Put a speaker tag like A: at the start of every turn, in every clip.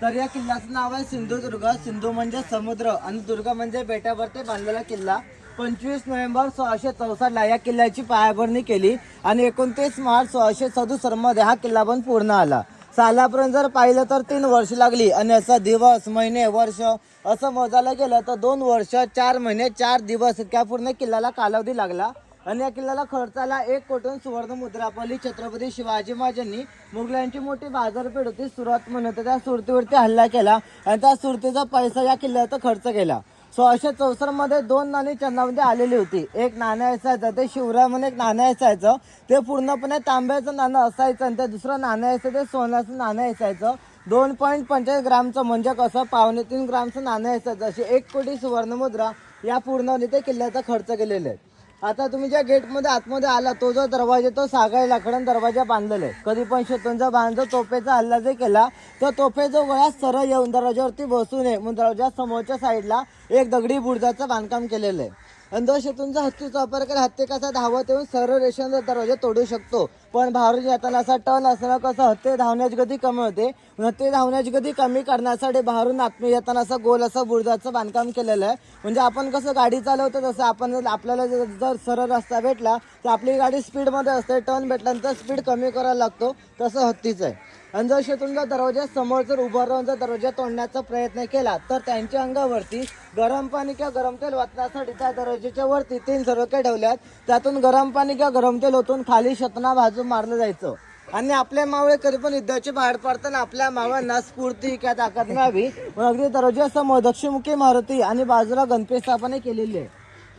A: तर या किल्ल्याचं नाव आहे सिंधुदुर्ग। सिंधू म्हणजे समुद्र आणि दुर्ग म्हणजे बेटावरती बांधलेला किल्ला। 25 नोव्हेंबर 1664 या किल्ल्याची पायाभरणी केली आणि 29 मार्च 1667 मध्ये हा किल्ला पण पूर्ण आला। सालापर्यंत जर पाहिलं तर 3 वर्ष लागली आणि असं दिवस महिने वर्ष असं मोजायला गेलं तर 2 वर्ष 4 महिने 4 दिवस इतक्या पूर्ण किल्ल्याला कालावधी लागला। आणि या किल्ल्याला खर्चाला 1 कोटी सुवर्ण मुद्रा पहिली छत्रपती शिवाजी महाराजांनी मुघलांची मोठी बाजारपेठ होती सुरत म्हणून त्या सुरतीवरती हल्ला केला आणि त्या सुरतीचा पैसा या किल्ल्याचा खर्च केला। 1664 मध्ये 2 नाणी चलनामध्ये आलेली होती। एक नाणं असायचं ते शिवराय म्हणून एक नाणं असायचं ते पूर्णपणे तांब्याचं नाणं असायचं आणि ते दुसरं नाणं असायचं ते सोन्याचं नाणं असायचं। 2.45 ग्रामचं म्हणजे कसं 2.25 ग्रामचं नाणं असायचं। अशी 1 कोटी सुवर्ण मुद्रा या पूर्ण ते किल्ल्याचा खर्च केलेले आहे। आता तुम्ही ज्या गेटमध्ये आतमध्ये आला तो जो दरवाजा तो सागाई लाकडाने दरवाजा बांधलेला आहे। कधी पण शत्रूंचा बांधतो तोफेचा हल्ला जे केला तर तोफेचा गोळा सरळ येऊन दरवाजावरती बसू नये म्हणून दरवाजा समोरच्या साईडला एक दगडी बुरुजाचं बांधकाम केलेलं आहे। आणि जर शत्रूंचा हत्तीचा वापर केला हत्ती कसा धावत येऊन सरळ रेषेने दरवाजा तोडू शकतो पण बाहेरून येताना असा टर्न असताना कसं हत्ती धावण्याची गती कमी होते। हत्ती धावण्याची गती कमी करण्यासाठी बाहेरून आतमध्ये येताना असं गोल असं बुरुजाचं बांधकाम केलेलं आहे। म्हणजे आपण कसं गाडी चालवतो तसं आपण आपल्याला जर सरळ रस्ता भेटला तर आपली गाडी स्पीडमध्ये असते टर्न भेटल्यानंतर स्पीड कमी करायला लागतो तसं हत्तीचं आहे। आणि जर शत्रूंचा दरवाजा समोर जर उभा राहून जर दरवाजा तोडण्याचा प्रयत्न केला तर त्यांच्या अंगावरती गरम पाणी किंवा गरम तेल वाचण्यासाठी त्या दरवाजाच्या वरती 3 झरोके ठेवल्यात त्यातून गरम पाणी किंवा गरम तेल ओतून खाली शतना भाजून मारलं जायचं। आणि आपल्या मावळे कधी पण युद्धाची बाहेर पडताना आपल्या मावळ्यांना स्फूर्ती किंवा ताकद मिळावी अगदी दरवाजासमोर दक्षिणमुखी मारुती आणि बाजूला गणपती स्थापना केलेली आहे।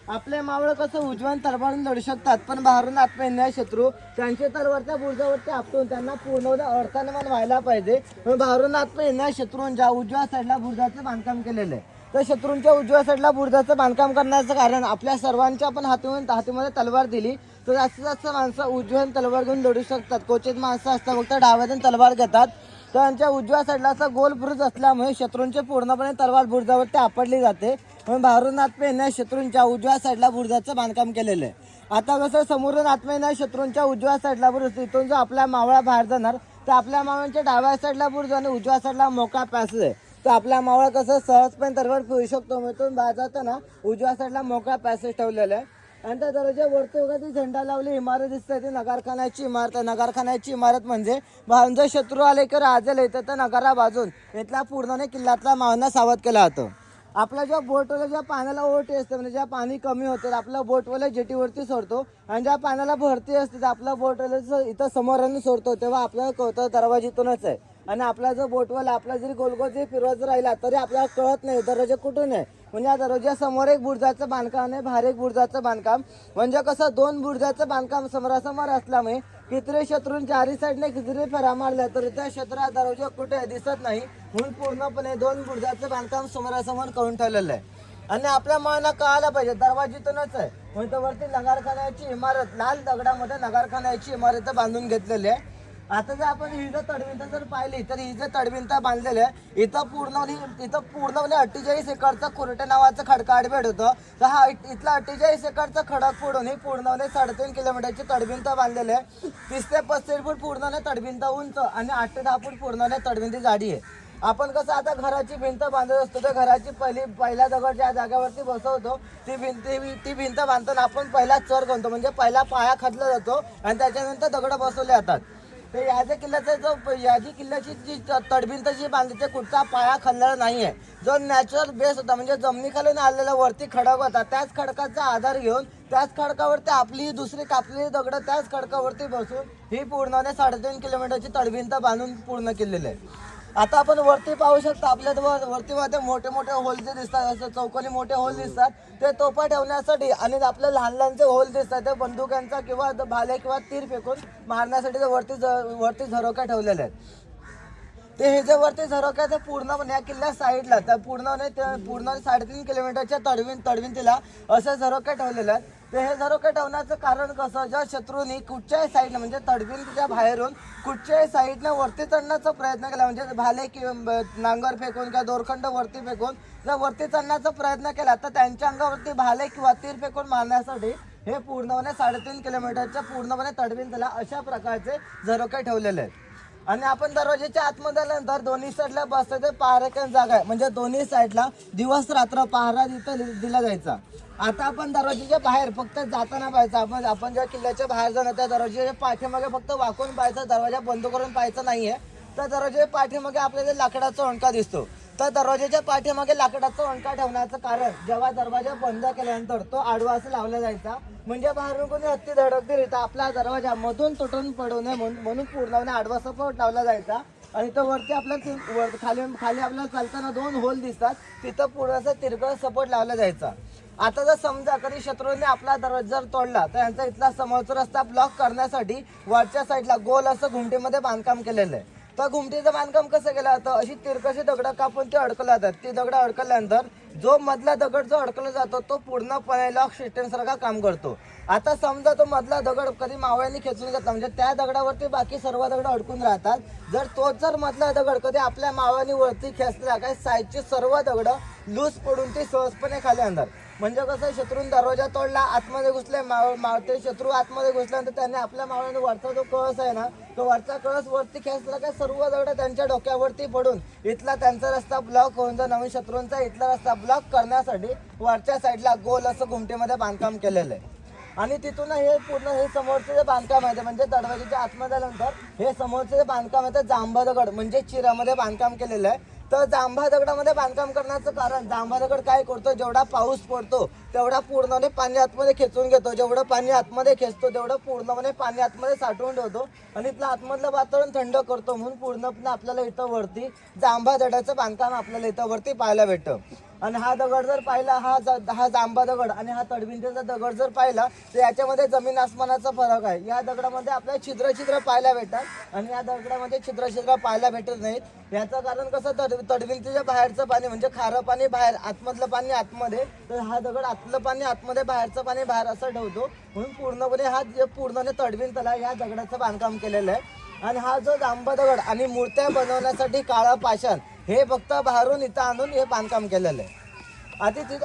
A: आपले मावळ कसं उजव्यान तलवारून लढू शकतात पण बाहेरून आत्महत्या शत्रू त्यांच्या तलवारच्या बुरजावरती आपटून त्यांना पूर्ण अर्थान व्हायला पाहिजे। बाहेरून आत्महत्या शत्रूंच्या उजव्या साईडला बुरजाचं बांधकाम केलेलं आहे। तर शत्रूंच्या उजव्या साईडला बुरजाचं बांधकाम करण्याचं कारण आपल्या सर्वांच्या आपण हातीमध्ये तलवार दिली तर जास्तीत जास्त माणसं उजव्यान तलवार घेऊन लढू शकतात। क्वचित माणसं असतात फक्त डाव्यातून तलवार घेतात। तर त्यांच्या उजव्या साईडला असा गोल बुरुज असल्यामुळे शत्रूंचे पूर्णपणे तलवार बुरुजावरती आपटली जाते म्हणून बाहेरून आत्महत्या शत्रूंच्या उजव्या साईडला बुरुजाचं बांधकाम केलेलं आहे। आता कसं समोरून आत्महत्या शत्रूंच्या उजव्या साईडला बुरुज इथून जो आपल्या मावळा बाहेर जाणार तर आपल्या मावळ्यांच्या डाव्या साईडला बुरुज आणि उजव्या साईडला मोकळा पॅसेज आहे। तर आपला मावळा कसं सहजपणे तलवार फिरू शकतो इथून बाहेर जाताना उजव्या साईडला मोकळा पॅसेज ठेवलेला आहे। आणि त्या दरवाजावरती वगैरे ती झेंडा लावली इमारत दिसते ती नगरखान्याची इमारत आहे। नगरखान्याची इमारत म्हणजे जर शत्रू आले की राजे येतात तर नगारा बाजून इथला पूर्णपणे किल्ल्यातला मावळ्यांना सावध केला जातो। आपल्या ज्या बोटवाला ज्या पाण्याला ओढ असते म्हणजे ज्या पाणी कमी होते आपलं बोटवाला जेटीवरती सोडतो आणि ज्या पाण्याला भरती असते आपलं बोटवाला इथं समोरांनी सोडतो तेव्हा आपल्याला कळतं दरवाजीतूनच आहे। आणि आपला जो बोटवाला आपला जरी गोलगोल जरी फिरवत राहिला तरी आपल्याला कळत नाही दरवाजा कुठून आहे। म्हणजे या दरवाजासमोर एक बुरुजाचं बांधकाम आहे बाहेर एक बुरुजाचं बांधकाम म्हणजे कसं 2 बुरुजाचं बांधकाम समोरासमोर असल्यामुळे किती शत्रून चारी साईडने किती फेरा मारल्या तर त्या शत्रू दरवाजा कुठे दिसत नाही म्हणून पूर्णपणे 2 बुरुजाचं बांधकाम समोरासमोर करून ठेवलेलं आहे। आणि आपल्या मनाला कळायला पाहिजे दरवाजीतूनच आहे म्हणजे वरती नगरखान्याची इमारत लाल दगडामध्ये नगरखान्याची इमारत बांधून घेतलेली आहे। आता जर आपण ही जर तडविंता जर पाहिली तर ही जर तडविंता बांधलेली आहे इथं पूर्णपणे 48 एकरचं कुरटे नावाचं खडकाड भेट होतं। तर हा इथला 48 एकरचा खडक फोडून ही पूर्णपणे 3.5 किलोमीटरची तडविंता बांधलेली आहे। 30 ते 35 फूट पूर्णपणे तडविंता उंच आणि 8 ते 10 फूट पूर्णपणे तडविंती जाडी आहे। आपण कसं आता घराची भिंत बांधत असतो तर घराची पहिल्या दगड ज्या जागेवरती बसवतो ती भिंत बांधताना आपण पहिला चर घालतो म्हणजे पहिला पाया खदला जातो आणि त्याच्यानंतर दगड बसवले जातात। तर याच्या किल्ल्याचा जो याची किल्ल्याची जी तडभिंत जी बांधली कुठचा पाया खाल्लेला नाही आहे। जो नॅचरल बेस होता म्हणजे जमिनीखालून आलेला वरती खडक होता त्याच खडकाचा आधार घेऊन त्याच खडकावरती आपली दुसरी कापलेली दगड त्याच खडकावरती बसून ही पूर्णपणे 3.5 किलोमीटरची तडभिंत बांधून पूर्ण केलेली आहे। आता आपण वरती पाहू शकतो आपल्या वरती मध्ये मोठे मोठे होल जे दिसतात असं चौकोनी मोठे होल दिसतात ते तोफा ठेवण्यासाठी आणि आपले लहान लहानचे होल दिसतात ते बंदुकांचा किंवा भाले किंवा तीर फेकून मारण्यासाठी वरती झरोका ठेवलेले आहेत। ते हे जे वरती झरोक्याचं पूर्णपणे या किल्ल्या साईडला तर पूर्ण 3.5 किलोमीटरच्या तडविंतीला असं झरोके ठेवलेलं आहे। ते हे झरोके ठेवण्याचं कारण कसं ज्या शत्रूंनी कुठच्याही साईडनं म्हणजे तडविंतीच्या बाहेरून कुठच्याही साईडनं वरती चढण्याचा प्रयत्न केला म्हणजे भाले किंवा नांगर फेकून किंवा दोरखंड वरती फेकून जर वरती चढण्याचा प्रयत्न केला तर त्यांच्या अंगावरती भाले किंवा तीर फेकून मारण्यासाठी हे पूर्णपणे 3.5 किलोमीटरच्या पूर्णपणे तडविंतीला अशा प्रकारचे झरोके ठेवलेले आहेत। आणि आपण दरवाजाच्या आतमध्ये आल्यानंतर दोन्ही साईडला बसायचं पहारेकन जागा आहे, म्हणजे दोन्ही साईडला दिवस रात्र पहारा दिला जायचा. आता आपण दरवाजाच्या बाहेर फक्त जाताना पाहायचं, आपण जेव्हा किल्ल्याच्या बाहेर जाणार त्या दरवाजाच्या पाठीमागे फक्त वाकून पाहायचं, दरवाजा बंद करून पाहायचं नाहीये. तर दरवाजाच्या पाठीमागे आपल्याला लाकडाचा ओंडका दिसतो. तर दरवाजाच्या पाठीमागे लाकडाचा ओंडका ठेवण्याचं कारण, जेव्हा दरवाजा बंद केल्यानंतर तो आडवा असं लावला जायचा, म्हणजे बाहेरून कोणी हत्ती धडकतील तर आपला दरवाजा मधून तुटून पडू नये म्हणून पूर्णपणे आडवा सपोर्ट लावला जायचा. आणि तो वरती आपल्याला खाली आपल्याला चालताना 2 होल दिसतात, तिथं पुढे तिरकं सपोर्ट लावला जायचा. आता जर समजा कधी शत्रूने आपला दरवाजा जर तोडला तर यांचा इथला समोरचा रस्ता ब्लॉक करण्यासाठी वरच्या साईडला गोल असं घुमटीमध्ये बांधकाम केलेलं आहे. तर घुमटीचं बांधकाम कसं केलं जातं, अशी तिरकशी दगडं कापून ते अडकलं जातात. ती दगडं अडकल्यानंतर जो मधला दगड जो अडकला जातो तो पूर्णपणे लॉक सिस्टमसारखा काम करतो. आता समजा तो मधला दगड कधी मावळ्यांनी खेचून घेतला, म्हणजे त्या दगडावरती बाकी सर्व दगड अडकून राहतात. जर मधला दगड कधी आपल्या मावळ्यांनी वरती खेचला, काय साईडची सर्व दगडं लूज पडून ती सहजपणे खाली आणतात. म्हणजे कसं, शत्रून दरवाजा तोडला, आतमध्ये घुसले, ते शत्रू आतमध्ये घुसल्यानंतर त्यांनी आपल्या मावळ्याने वरचा जो कळस आहे ना, तो वरचा कळस वरती खेचला काय सर्व दगड त्यांच्या डोक्यावरती पडून इथला त्यांचा रस्ता ब्लॉक होऊन जाईल. नवीन शत्रूंचा इथला रस्ता ब्लॉक करण्यासाठी वरच्या साईडला गोल असं घुमटीमध्ये बांधकाम केलेलं आहे. आणि तिथून हे समोरचे जे बांधकाम आहे, म्हणजे दरवाजाच्या आतमध्ये आल्यानंतर हे समोरचे जे बांधकाम आहे ते जांभा दगड म्हणजे चिरामध्ये बांधकाम केलेलं आहे. तर जांभा दगडामध्ये बांधकाम करण्याचं कारण, जांभा दगड काय करतो, जेवढा पाऊस पडतो तेवढा पूर्णपणे पाणी आतमध्ये खेचून घेतो, जेवढं पाणी आतमध्ये खेचतो तेवढं पूर्णपणे पाणी आतमध्ये साठवून ठेवतो आणि इथलं आतमधलं वातावरण थंड करतो. म्हणून पूर्णपणे आपल्याला इथं वरती जांभा दगडाचं बांधकाम आपल्याला इथं वरती पाहायला भेटतं. आणि हा दगड जर पाहिला, हा जांभा दगड आणि हा तडबिंटीचा दगड जर पाहिला तर याच्यामध्ये जमीन आसमानाचा फरक आहे. या दगडामध्ये आपल्याला छिद्र पाहायला भेटतात आणि या दगडामध्ये छिद्र पाहायला भेटत नाहीत. याचं कारण कसं, तडबिंतीच्या बाहेरचं पाणी म्हणजे खारं पाणी बाहेर, आतमधलं पाणी आतमध्ये, तर हा दगड आतलं पाणी आतमध्ये, बाहेरचं पाणी बाहेर असं ठेवतो. म्हणून पूर्णपणे हा जे पूर्णपणे तडबिंतला या दगडाचं बांधकाम केलेलं आहे. आणि हा जो जांभा दगड आणि मूर्त्या बनवण्यासाठी काळा पाषाण हे फक्त बाहेरून इथं आणून हे बांधकाम केलेलं आहे.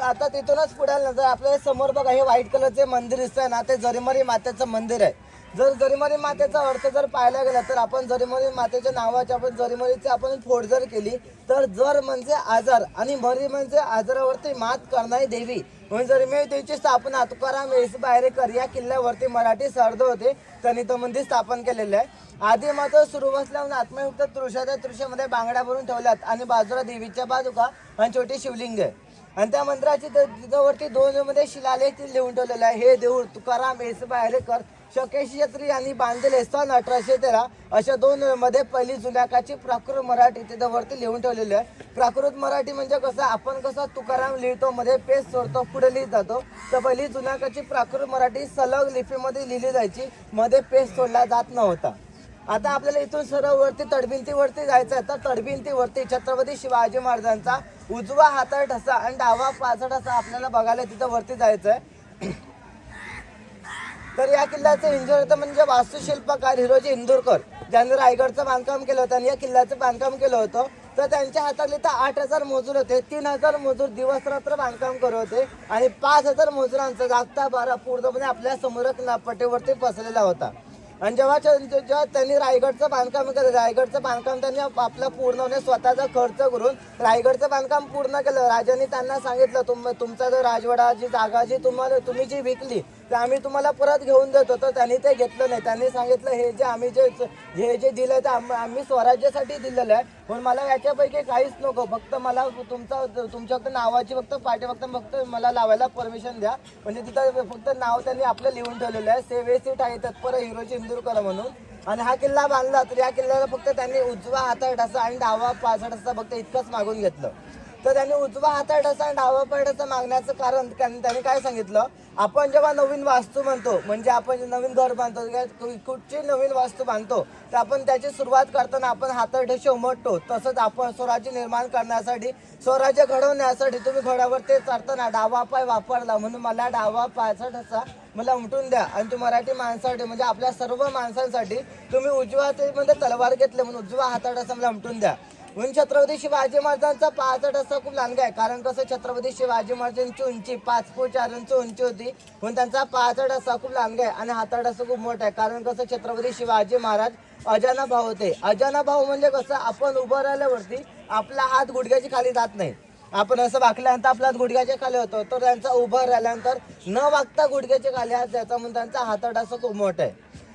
A: आता तिथूनच पुढे नंतर आपल्या समोर बघा हे व्हाईट कलरचे मंदिर दिसतंय ना, ते जरीमरी मातेचं मंदिर आहे. जर जरीमरी मातेचा अर्थ जर पाहायला गेला तर आपण जरीमरी मातेच्या नावाची जरीमरीची आपण फोड जर केली तर जर म्हणजे आजार आणि मरी म्हणजे आजारावरती मात करणारी देवी, म्हणजे जरीमरी देवीची स्थापना तुकाराम बाहेरेकर या किल्ल्यावरती मराठी सरदार होते, त्यांनी तो मंदिर स्थापन केलेलं आहे. आधी मात्र सुरू बसल्याहून आत्मयुक्त तृषामध्ये बांगड्या भरून ठेवल्यात आणि बाजूला देवीच्या पादुका आणि छोटी शिवलिंग आहे. आणि त्या मंदिराची तिथवरती 2 मध्ये शिलालेख लिहून ठेवलेला आहे. हे देऊळ तुकाराम बाहेरेकर शकेशी छत्री यांनी बांधलेले सन 1813 अशा 2 मध्ये पहिली जुन्याकाची प्राकृत मराठी तिथं वरती लिहून ठेवलेली आहे. प्राकृत मराठी म्हणजे कसं, आपण कसं तुकाराम लिहितो मध्ये पेज सोडतो पुढे लिहित जातो, तर पहिली जुन्याकाची प्राकृत मराठी सलग लिपीमध्ये लिहिली जायची, मध्ये पेज सोडला जात नव्हता. आता आपल्याला इथून सरळ वरती तडबिंतीवरती जायचं आहे. तर तडबिंतीवरती छत्रपती शिवाजी महाराजांचा उजवा हाताळ ठसा आणि डावा पाचड ठसा आपल्याला बघायला तिथं वरती जायचं आहे. तर या किल्ल्याचं इंजिनियर म्हणजे वास्तुशिल्पकार हिरोजी इंदुरकर, ज्यांनी रायगडचं बांधकाम केलं होतं आणि या किल्ल्याचं बांधकाम केलं होतं. तर त्यांच्या हातातले तर 8,000 मजूर होते. 3,000 मजूर दिवस रात्र बांधकाम करत होते आणि 5,000 मजुरांचा जागता बारा पूर्णपणे आपल्या समुद्र किनारपट्टीवरती पसरलेला होता. आणि जेव्हा त्यांनी रायगडचं बांधकाम केलं, रायगडचं बांधकाम त्यांनी आपला पूर्णपणे स्वतःचा खर्च करून रायगडचं बांधकाम पूर्ण केलं. राजांनी त्यांना सांगितलं, तुमचा जो राजवाडा जी जागा जी तुम्ही जी विकली तर आम्ही तुम्हाला परत घेऊन देतो. तर त्यांनी ते घेतलं नाही. त्यांनी सांगितलं हे जे आम्ही जे दिलं ते आम्ही स्वराज्यासाठी दिलेलं आहे, पण मला याच्यापैकी काहीच नको, फक्त मला तुमच्या फक्त नावाची फक्त मला लावायला परमिशन द्या. म्हणजे तिथं फक्त नाव त्यांनी आपलं लिहून ठेवलेलं आहे, सेवेसी ठाई तत्पर हिरोजी इंदुरकर म्हणून. आणि हा किल्ला बांधला तर या किल्ल्याला फक्त त्यांनी उजवा हाताळ ठसा आणि डावा पाचड ठसा फक्त इतकंच मागून घेतलं. तर त्यांनी उजवा हाताळ ठसा आणि डावा पाय ठसा मागण्याचं कारण त्यांनी काय सांगितलं, आपण जेव्हा नवीन वास्तू बांधतो, म्हणजे आपण नवीन घर बांधतो, कुठची नवीन वास्तू बांधतो, तर आपण त्याची सुरुवात करताना आपण हाताळ ठसे उमटतो. तसंच आपण स्वराज्य निर्माण करण्यासाठी, स्वराज्य घडवण्यासाठी तुम्ही घोड्यावर ते चढताना डावा पाय वापरला, म्हणून मला डावा पायचा ठसा मला उमटून द्या. आणि तुम्ही मराठी माणसासाठी म्हणजे आपल्या सर्व माणसांसाठी तुम्ही उजव्या हातामध्ये तलवार घेतले म्हणून उजवा हाताळ ठसा मला उमटून द्या. म्हणून छत्रपती शिवाजी महाराजांचा पायाचा ठसा खूप लांडगा आहे. कारण कसं छत्रपती शिवाजी महाराजांची उंची 5 फूट 4 इंच उंची होती, म्हणून त्यांचा पायाचा ठसा खूप लांडगा आहे आणि हाताचा ठसा खूप मोठा आहे. कारण कसं छत्रपती शिवाजी महाराज अजाना भाऊ होते. अजाना भाऊ म्हणजे कसं, आपण उभं राहिल्यावरती आपला हात गुडघ्याची खाली जात नाही. आपण असं वाकल्यानंतर आपला हात गुडघ्याच्या खाली होतो, तर त्यांचा उभं राहिल्यानंतर न वागता गुडघ्याच्या खाली हात द्यायचा, म्हणून त्यांचा हाताचा ठसा खूप मोठा आहे.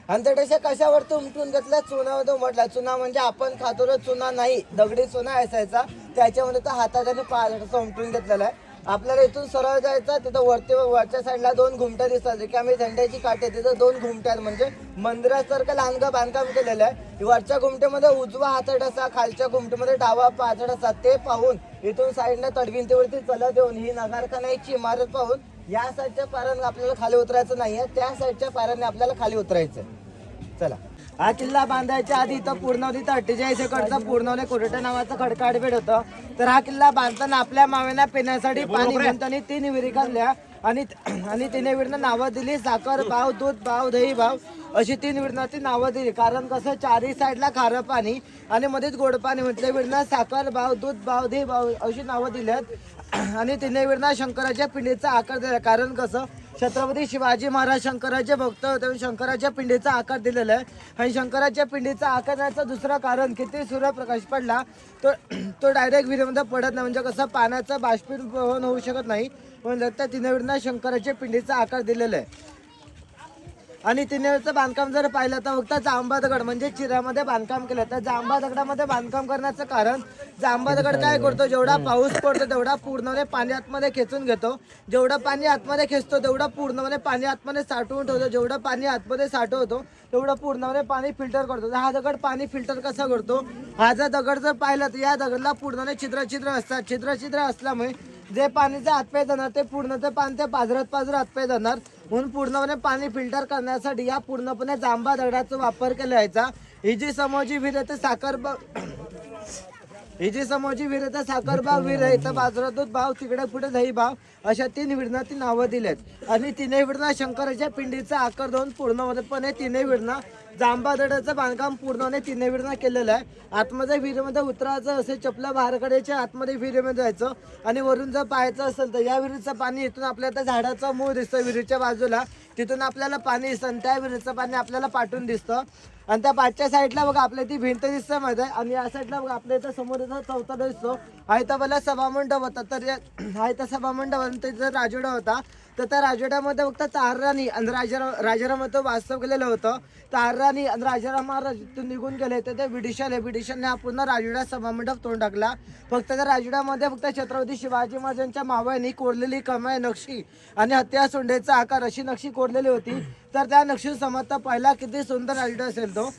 A: आणि ते तसे कशावरती उमटून घेतलं, चुनामध्ये उमटला. चुना म्हणजे आपण खातो तो चुना नाही, दगडी चुना असायचा, त्याच्यामध्ये तो हाताने पायाचा उमटून घेतलेला आहे. आपल्याला इथून सरळ जायचं, तिथं वरच्या साईडला 2 घुमट्या दिसतात, रिकामी झेंड्याची काटे, तिथं 2 घुमट्या म्हणजे मंदिरासारखं लहानगं बांधकाम केलेलं आहे. वरच्या घुमटेमध्ये उजवा हाताचा ठसा, खालच्या घुमटेमध्ये डावा पायाचा ठसा, ते पाहून इथून साईडला तडविंतीवरती चलत येऊन ही नगारखान्याची इमारत पाहून या साईडच्या पायऱ्याने आपल्याला खाली उतरायचं नाहीये, त्या साईडच्या पायऱ्याने आपल्याला खाली उतरायचं. चला, हा किल्ला बांधायच्या आधी इथं पूर्णवली 48 एकरचा पूर्णवली कोरटा नावाचा खडकाडबेड होतं. तर हा किल्ला बांधताना आपल्या मावेना पिण्यासाठी पाणी म्हणताना 3 विहिरी काढल्या आणि 3 विहिरींना नावं दिली, साखर भाव, दूध भाव, दही भाव अशी 3 विहिरींची नावं दिली. कारण कसं चारही साईडला खारं पाणी आणि मध्येच गोड पाणी, म्हटल्या विहिरींना साखर भाव, दूध भाव, दही भाव अशी नावं दिल्यात. आणि 3 विहिरींना शंकराच्या पिंडीचा आकार दिला. कारण कसं छत्रपती शिवाजी महाराज शंकराचे भक्त होते, शंकराच्या पिंडीचा आकार दिलेला आहे. आणि शंकराच्या पिंडीचा आकार देण्याचं दुसरं कारण, किती सूर्यप्रकाश पडला तो डायरेक्ट विहिरीमध्ये पडत नाही, म्हणजे कसं पाण्याचं बाष्पीभवन होऊ शकत नाही, म्हणून त्या 3 विहिरींना शंकराच्या पिंडीचा आकार दिलेला आहे. आणि 3 विहिरीचं बांधकाम जर पाहिलं तर फक्त जांबा दगड म्हणजे चिऱ्यामध्ये बांधकाम केलं. तर जांबा दगडामध्ये बांधकाम करण्याचं कारण, जांबा दगड काय करतो, जेवढा पाऊस पडतो तेवढा पूर्णपणे पाणी आतमध्ये खेचून घेतो, जेवढं पाणी आतमध्ये खेचतो तेवढं पूर्णपणे पाणी आतमध्ये साठवून ठेवतो, जेवढं पाणी आतमध्ये साठवतो तेवढं पूर्णपणे पाणी फिल्टर करतो. हा दगड पाणी फिल्टर कसा करतो, हा जर दगड जर पाहिला तर या दगडला पूर्णपणे छिद्र असतात. छिद्र असल्यामुळे जे पाणीचं आतपे जाणार ते पूर्ण ते पाणी ते पाझरत आतपे जाणार, म्हणून पूर्णपणे पाणी फिल्टर करण्यासाठी या पूर्णपणे जांबा दगडाचा वापर केला जायचा. ही जी समोरची विहीर आहे ते साखर भाव विहीर आहे, इथं बाजूला दूध भाव, तिकडे पुढे दही भाव अशा 3 विहिरींना ती नावं दिलेत. आणि 3 विहिरींना शंकराच्या पिंडीचा आकार देऊन पूर्णपणे 3 विहिरींना जांबा दगडाचं बांधकाम पूर्णपणे 3 विहिरींना केलेलं आहे. आतमध्ये विहिरीमध्ये उतरायचं असेल, चपला बाहेर काढायच्या, आतमध्ये विहिरीमध्ये जायचं आणि वरून जर पाहायचं असेल तर या विहिरीचं पाणी इथून आपल्याला झाडाचं मूळ दिसतं विहिरीच्या बाजूला, तिथून आपल्याला पाणी दिसतं आणि त्या विहिरीचं पाणी आपल्याला पाठवून दिसतं. आणि त्या पाचच्या साईडला बघा आपल्या ती भिंत दिसते मध्ये, आणि या साईडला बघा आपल्या इथं समोर इथं चौथा दिसतो. हा इथं पहिला सभामंडप होता, तर हा इथं सभामंडप आणि तिथं राजवाडा होता. तर त्या राजवाड्यामध्ये फक्त 4 राणी आणि राजाराम तो वास्तव केलेलं होतं. 4 राणी आणि राजाराम महाराज तिथून निघून गेले, तर ते ब्रिटिशांनी हा पूर्ण राजवाडा सभामंडप तोडून टाकला. फक्त त्या राजवाड्यामध्ये फक्त छत्रपती शिवाजी महाराजांच्या मावळ्यांनी कोरलेली कमाई नक्षी आणि हत्या सोंडेचा आकार अशी नक्षी कोरलेली होती. तर त्या नक्षी समजता पहिला किती सुंदर राजवाडा असेल तो.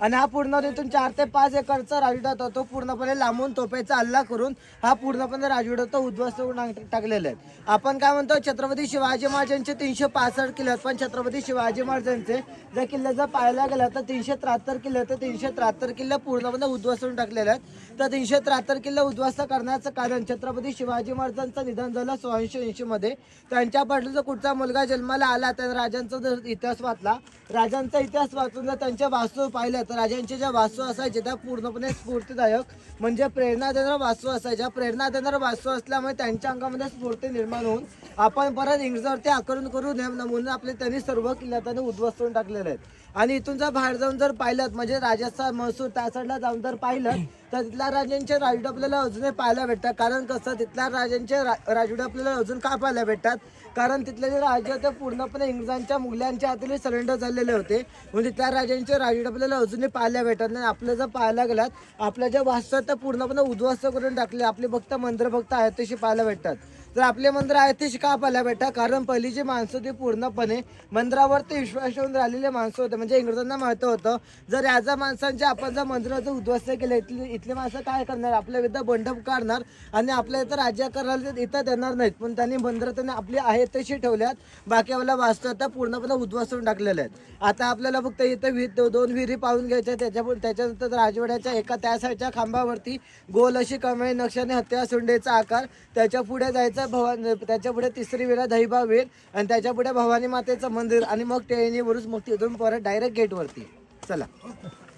A: आणि हा पूर्ण इथून 4 ते 5 एकरचा राजवाडा होता, तो पूर्णपणे लांबून तोफेचा हल्ला करून हा पूर्णपणे राजवाडा तो उद्ध्वस्त करून टाकलेला आहे. आपण काय म्हणतो, छत्रपती शिवाजी महाराजांचे 365 किल्ले आहेत, पण छत्रपती शिवाजी महाराजांचे जर किल्ले जर पाहायला गेला तर 373 किल्ले होते. 373 किल्ले पूर्णपणे उद्ध्वस्त करून टाकलेले आहेत. तर 373 किल्ले उद्ध्वस्त करण्याचं कारण, छत्रपती शिवाजी महाराजांचं निधन झालं 1680 मध्ये. त्यांच्या पाठीचा कुठचा मुलगा जन्माला आला, त्या राजांचा जर इतिहास वाचला, राजांचा इतिहास वाचून जर त्यांच्या वास्तू पाहिल्या तर राजांचे ज्या वास्तू असायचे त्या पूर्णपणे स्फूर्तीदायक म्हणजे प्रेरणा देणाऱ्या वास्तू असायच्या. प्रेरणा देणाऱ्या वास्तू असल्यामुळे त्यांच्या अंगामध्ये स्फूर्ती निर्माण होऊन आपण परत इंग्रजावरती आक्रमण करू नये म्हणून आपले त्यांनी सर्व किल्ले त्यांनी उद्ध्वस्त करून टाकलेले आहेत. आणि इथून जर बाहेर जाऊन जर पाहिलं म्हणजे राजाचा महसूल त्या साईडला जाऊन जर पाहिलं तर तिथल्या राजांचे राजवाडे आपल्याला अजूनही पाहायला भेटतात. कारण कसं तिथल्या राजांचे राजवाडे आपल्याला अजून का पाहायला भेटतात, कारण तिथले जे राजे होते पूर्णपणे इंग्रजांच्या मुघलांच्या हाताने सरेंडर झालेले होते, म्हणून तिथल्या राजांचे राजवाडे आपल्याला अजूनही पाहायला भेटतात नाही. आपलं जर पाहायला गेलात आपल्या ज्या वास्तू ते पूर्णपणे उद्ध्वस्त करून टाकले. आपले फक्त मंदिर फक्त आयतीशी पाहायला भेटतात. तर आपले मंदिर आयतीशी का पाहायला भेटतात, कारण पहिली जी माणसं होती पूर्णपणे मंदिरावरती विश्वास ठेवून राहिलेले माणसं होते. म्हणजे इंग्रजांना माहिती होतं जर याचा माणसांचे आपण जर मंदिराचं उद्ध्वस्त केलं इथले माणसं काय करणार, आपल्या विरुद्ध बंड काढणार आणि आपल्या इथं राज्य करायला इथं देणार नाहीत. पण त्यांनी मंदिरं त्यांनी आपली आहे तशी ठेवल्यात, बाकी आपल्याला वास्तू आता पूर्णपणे उद्ध्वस्त करून टाकलेले आहेत. आता आपल्याला फक्त इथं 2 विहिरी पाहून घ्यायच्या, त्याच्यानंतर राजवाड्याच्या एका त्या साईडच्या खांबावरती गोल अशी कमाई नक्षाने हत्या सोंडेचा आकार, त्याच्या पुढे जायचं त्याच्या पुढे 3री विहीर दहीबा विहीर आणि त्याच्या पुढे भवानी मातेचं मंदिर आणि मग टेहनी वरून मग तिथून परत डायरेक्ट गेटवरती. चला.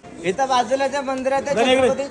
A: इथं बाजूला मंदिरात छत्रपती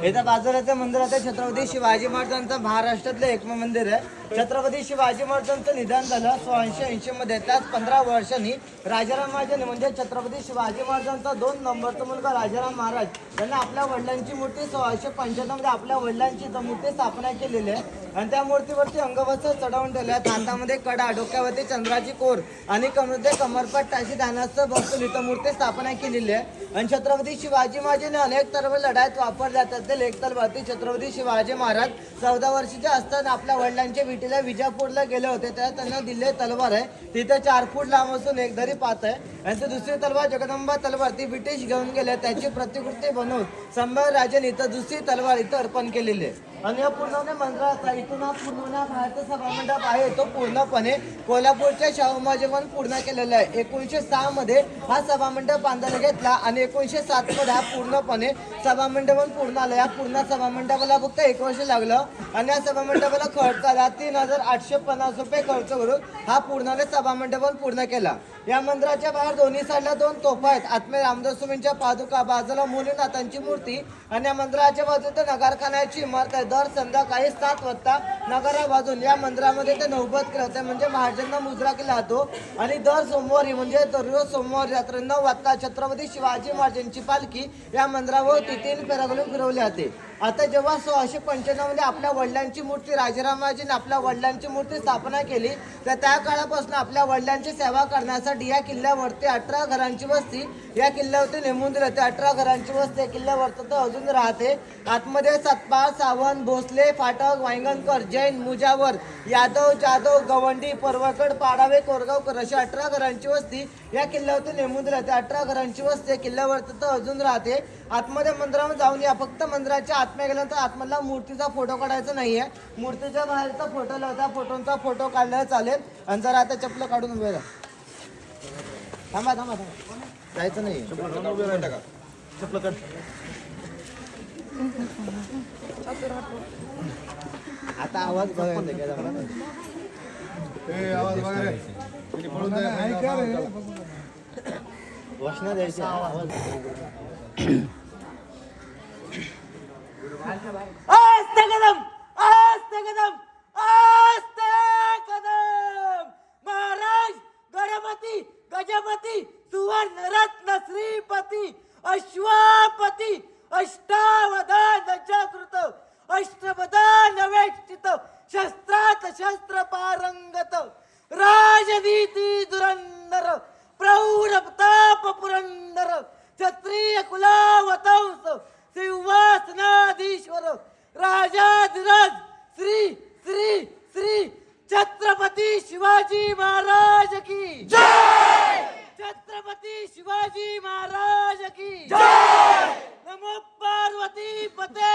A: इथं बाजूला मंदिरात छत्रपती शिवाजी महाराजांचं महाराष्ट्रातलं एकमेव मंदिर आहे. छत्रपती शिवाजी महाराजांचं निधन झालं 1680 मध्ये. त्याच 15 वर्षांनी राजाराम महाराजांनी म्हणजे छत्रपती शिवाजी महाराजांचा 2 नंबरचा मुलगा राजाराम महाराज त्यांना आपल्या वडिलांची मूर्ती 1695 मध्ये आपल्या वडिलांची मूर्ती स्थापना केलेली आहे. आणि त्या मूर्तीवरती अंगवस्त्र चढवून ठेवले आहेत. हातामध्ये कडा, डोक्यावरती चंद्राची कोर आणि कमरेमध्ये कमरपट टाशी धानाचं बसून इथं मूर्ती स्थापना केलेली आहे. आणि छत्रपती शिवाजी महाराजांनी अनेक तलवार लढाईत वापरल्या. त्यातील एक तलवार छत्रपती शिवाजी महाराज 14 वर्षाचे असताना आपल्या वडिलांच्या विटीला विजापूरला गेले होते. त्या त्यांना दिले तलवार आहे. तिथे 4 फूट लांब असून एक धरी पात आहे. आणि ती दुसरी तलवार जगदंबा तलवार ती ब्रिटिश घेऊन गेले. त्याची प्रतिकृती बनवून संभाजीराजांनी इथं दुसरी तलवार इथं अर्पण केलेली आहे. आणि या पूर्णपणे मंदिराचा इथून हा पूर्ण बाहेरचा सभामंडप आहे तो पूर्णपणे कोल्हापूरच्या शाहू महाराजांनी पूर्ण केलेला आहे. 1906 मध्ये हा सभामंडप बांधायला घेतला आणि 1907 मध्ये हा पूर्णपणे सभामंडप पूर्ण आला. या पूर्ण सभामंडपाला फक्त 1 वर्ष लागलं आणि या सभामंडपाला खर्च आला 3850 रुपये खर्च करून हा पूर्णपणे सभामंडप पूर्ण केला. या मंदिराच्या बाहेर दोन्ही साईडला 2 तोफा आहेत. आत्मे रामदास स्वामींच्या पादुका, बाजूला मुनीनाथांची मूर्ती आणि या मंदिराच्या बाजूला नगरखान्याची इमारत आहे. दर संध्याकाळी 7 वाजता नगारा वाजून या मंदिरामध्ये ते नौबत केलं जातं म्हणजे महाराजांना मुजरा केला जातो. आणि दर सोमवारी म्हणजे दररोज सोमवारी रात्री 9 वाजता छत्रपती शिवाजी महाराजांची पालखी या मंदिरावर 3 फेऱ्या घालून फिरवली जाते. आता जेव्हा 1695 मध्ये आपल्या वडिलांची मूर्ती राजाराम महाराजांनी आपल्या वडिलांची मूर्ती स्थापना केली तर त्या काळापासून आपल्या वडिलांची सेवा करण्यासाठी या किल्ल्यावरती 18 घरांची वस्ती या किल्ल्यावरती नेमून दिली. 18 घरांची वस्ती किल्ल्यावरती तर अजून राहते. आतमध्ये सतपाळ, सावंत, भोसले, फाटक, वांगणकर, जैन, मुजावर, यादव, जाधव, गवंडी, परवकड, पाडावे, कोरगावकर अशी 18 घरांची वस्ती या किल्ल्यावरती नेमून दिली. 18 घरांची वस्ती किल्ल्यावरती तर अजून राहते. आतमध्ये मंदिरामध्ये जाऊन या. फक्त मंदिराच्या आतमध्ये गेल्यानंतर आतमधला मूर्तीचा फोटो काढायचा नाहीये. मूर्तीच्या बाहेरचा फोटो लावता फोटोंचा फोटो काढला चालेल. आणि जर आता चप्पल काढून उभे राहा. थांबा थांबा थांबा जायचं नाही. चप्पल काढ. आता आवाज बघायचा काय आवाज वगैरे वचना द्यायची आवाज. आस्ते कदम, आस्ते कदम, आस्ते कदम. महाराज गणपती, गजपती, सुवर्णरत्न श्रीपती, अश्वापती, अष्टावधान जागृत, अष्टवधान वेष्टित, शस्त्रात शस्त्र पारंगत, राजनीती धुरंधर, प्रौढ प्रताप पुरंदर, क्षत्रिय कुलावतंस, सिंहासनाधीश्वर, राजाधिराज श्री श्री श्री छत्रपती शिवाजी महाराज की जय. छत्रपती शिवाजी महाराज की जय. नमो पार्वती पते